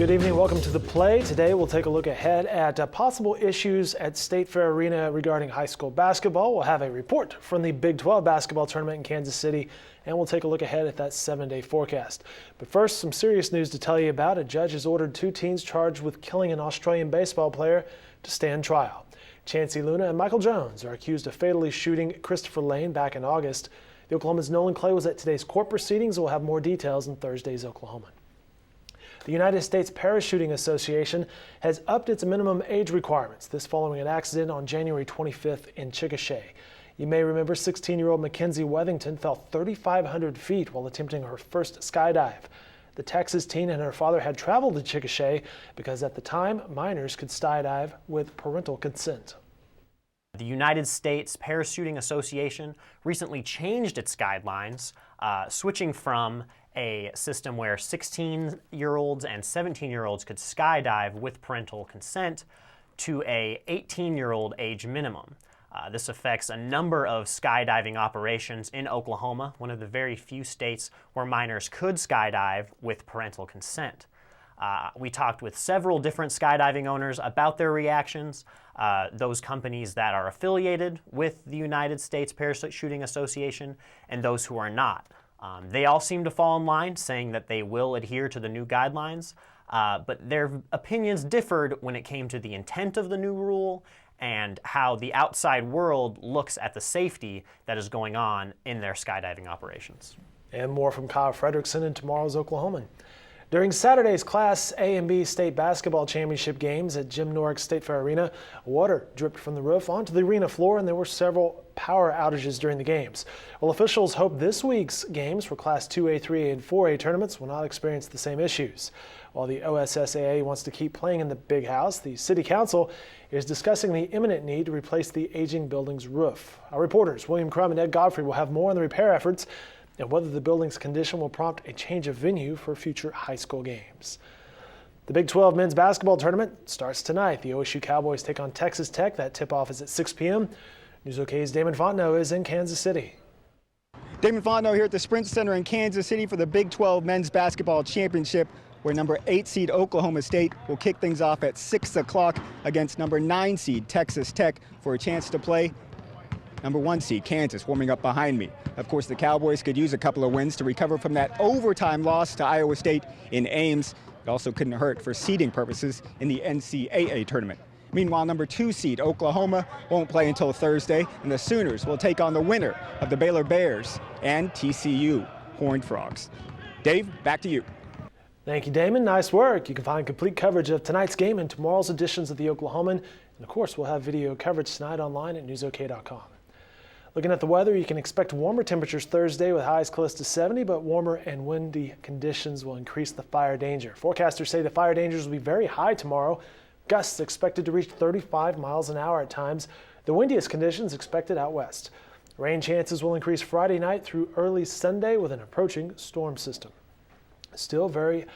Good evening. Welcome to The Play. Today we'll take a look ahead at possible issues at State Fair Arena regarding high school basketball. We'll have a report from the Big XII Basketball Tournament in Kansas City, and we'll take a look ahead at that 7-day forecast. But first, some serious news to tell you about. A judge has ordered 2 teens charged with killing an Australian baseball player to stand trial. Chancey Luna and Michael Jones are accused of fatally shooting Christopher Lane back in August. The Oklahoman's Nolan Clay was at today's court proceedings. We'll have more details in Thursday's Oklahoman. The United States Parachuting Association has upped its minimum age requirements, this following an accident on January 25th in Chickasha. You may remember 16-year-old Mackenzie Wethington fell 3,500 feet while attempting her first skydive. The Texas teen and her father had traveled to Chickasha because at the time, minors could skydive with parental consent. The United States Parachuting Association recently changed its guidelines, switching from a system where 16-year-olds and 17-year-olds could skydive with parental consent to a 18-year-old age minimum. This affects a number of skydiving operations in Oklahoma, one of the very few states where minors could skydive with parental consent. We talked with several different skydiving owners about their reactions, those companies that are affiliated with the United States Parachuting Association and those who are not. They all seem to fall in line, saying that they will adhere to the new guidelines, but their opinions differed when it came to the intent of the new rule and how the outside world looks at the safety that is going on in their skydiving operations. And more from Kyle Fredrickson in tomorrow's Oklahoman. During Saturday's Class A and B state basketball championship games at Jim Norick State Fair Arena, water dripped from the roof onto the arena floor, and there were several power outages during the games. Well, officials hope this week's games for Class 2A, 3A, and 4A tournaments will not experience the same issues. While the OSSAA wants to keep playing in the Big House, the City Council is discussing the imminent need to replace the aging building's roof. Our reporters, William Crum and Ed Godfrey, will have more on the repair efforts and whether the building's condition will prompt a change of venue for future high school games. The Big 12 men's basketball tournament starts tonight. The OSU Cowboys take on Texas Tech. That tip-off is at 6 p.m. News OK's Damon Fontenot is in Kansas City. Damon Fontenot here at the Sprint Center in Kansas City for the Big 12 men's basketball championship, where number 8 seed Oklahoma State will kick things off at 6 o'clock against number 9 seed Texas Tech for a chance to play number 1 seed Kansas warming up behind me. Of course, the Cowboys could use a couple of wins to recover from that overtime loss to Iowa State in Ames. It also couldn't hurt for seeding purposes in the NCAA tournament. Meanwhile, number 2 seed Oklahoma won't play until Thursday, and the Sooners will take on the winner of the Baylor Bears and TCU Horned Frogs. Dave, back to you. Thank you, Damon. Nice work. You can find complete coverage of tonight's game and tomorrow's editions of the Oklahoman. And of course, we'll have video coverage tonight online at newsok.com. Looking at the weather, you can expect warmer temperatures Thursday with highs close to 70, but warmer and windy conditions will increase the fire danger. Forecasters say the fire dangers will be very high tomorrow. Gusts expected to reach 35 miles an hour at times. The windiest conditions expected out west. Rain chances will increase Friday night through early Sunday with an approaching storm system. Still very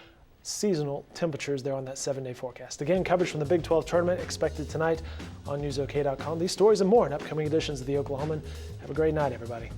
seasonal temperatures there on that 7-day forecast. Again, coverage from the Big 12 tournament expected tonight on newsok.com. These stories and more in upcoming editions of the Oklahoman. Have a great night, everybody.